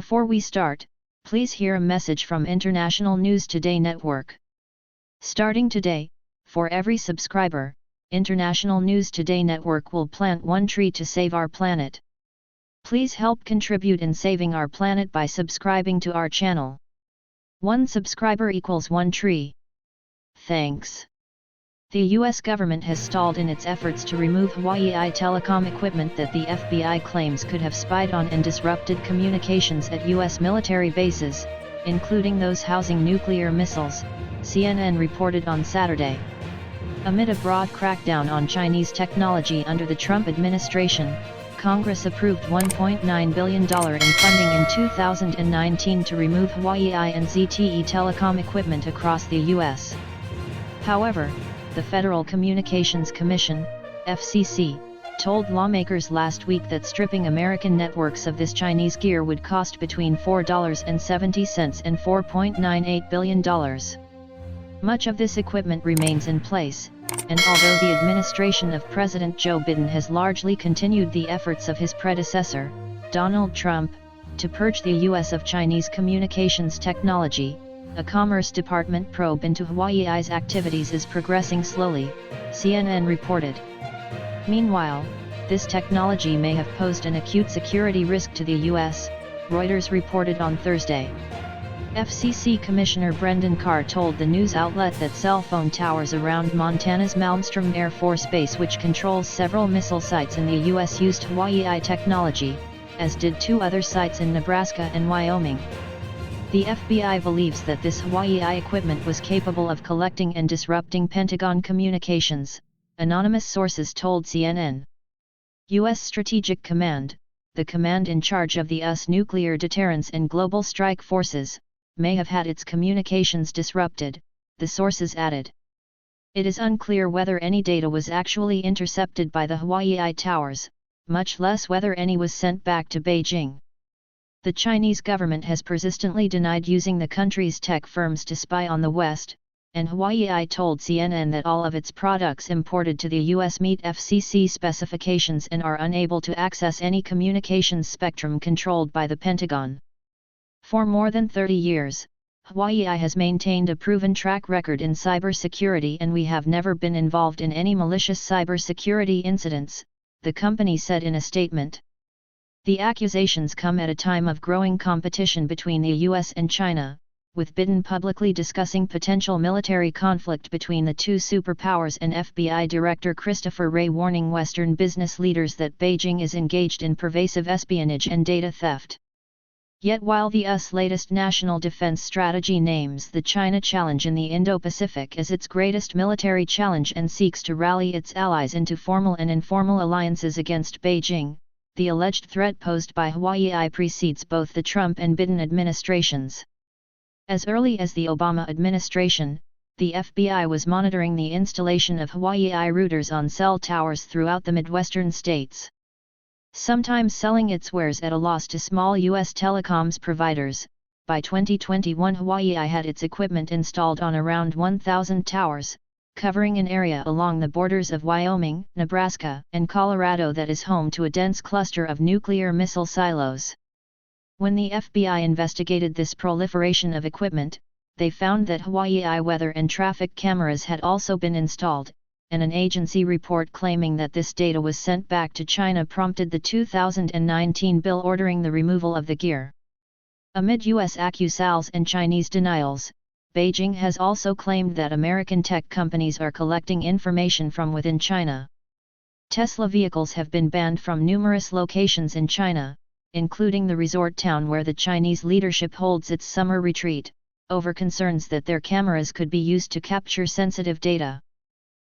Before we start, please hear a message from International News Today Network. Starting today, for every subscriber, International News Today Network will plant one tree to save our planet. Please help contribute in saving our planet by subscribing to our channel. One subscriber equals one tree. Thanks. The US government has stalled in its efforts to remove Huawei telecom equipment that the FBI claims could have spied on and disrupted communications at US military bases, including those housing nuclear missiles, CNN reported on Saturday. Amid a broad crackdown on Chinese technology under the Trump administration, Congress approved $1.9 billion in funding in 2019 to remove Huawei and ZTE telecom equipment across the U.S. However, the Federal Communications Commission, FCC, told lawmakers last week that stripping American networks of this Chinese gear would cost between $4.70 and $4.98 billion. Much of this equipment remains in place, and although the administration of President Joe Biden has largely continued the efforts of his predecessor, Donald Trump, to purge the U.S. of Chinese communications technology, a Commerce Department probe into Huawei's activities is progressing slowly, CNN reported. Meanwhile, this technology may have posed an acute security risk to the U.S., Reuters reported on Thursday. FCC Commissioner Brendan Carr told the news outlet that cell phone towers around Montana's Malmstrom Air Force Base, which controls several missile sites in the U.S., used Huawei technology, as did two other sites in Nebraska and Wyoming. The FBI believes that this Huawei equipment was capable of collecting and disrupting Pentagon communications, anonymous sources told CNN. U.S. Strategic Command, the command in charge of the U.S. nuclear deterrence and global strike forces, may have had its communications disrupted, the sources added. It is unclear whether any data was actually intercepted by the Huawei towers, much less whether any was sent back to Beijing. The Chinese government has persistently denied using the country's tech firms to spy on the West, and Huawei told CNN that all of its products imported to the U.S. meet FCC specifications and are unable to access any communications spectrum controlled by the Pentagon. For more than 30 years, Huawei has maintained a proven track record in cybersecurity, and we have never been involved in any malicious cybersecurity incidents, the company said in a statement. The accusations come at a time of growing competition between the US and China, with Biden publicly discussing potential military conflict between the two superpowers and FBI Director Christopher Wray warning Western business leaders that Beijing is engaged in pervasive espionage and data theft. Yet while the US latest national defense strategy names the China challenge in the Indo-Pacific as its greatest military challenge and seeks to rally its allies into formal and informal alliances against Beijing, the alleged threat posed by Huawei precedes both the Trump and Biden administrations. As early as the Obama administration, the FBI was monitoring the installation of Huawei routers on cell towers throughout the Midwestern states. Sometimes selling its wares at a loss to small U.S. telecoms providers. By 2021, Huawei had its equipment installed on around 1,000 towers, covering an area along the borders of Wyoming, Nebraska, and Colorado that is home to a dense cluster of nuclear missile silos. When the FBI investigated this proliferation of equipment, they found that Huawei weather and traffic cameras had also been installed, and an agency report claiming that this data was sent back to China prompted the 2019 bill ordering the removal of the gear. Amid U.S. accusals and Chinese denials, Beijing has also claimed that American tech companies are collecting information from within China. Tesla vehicles have been banned from numerous locations in China, including the resort town where the Chinese leadership holds its summer retreat, over concerns that their cameras could be used to capture sensitive data.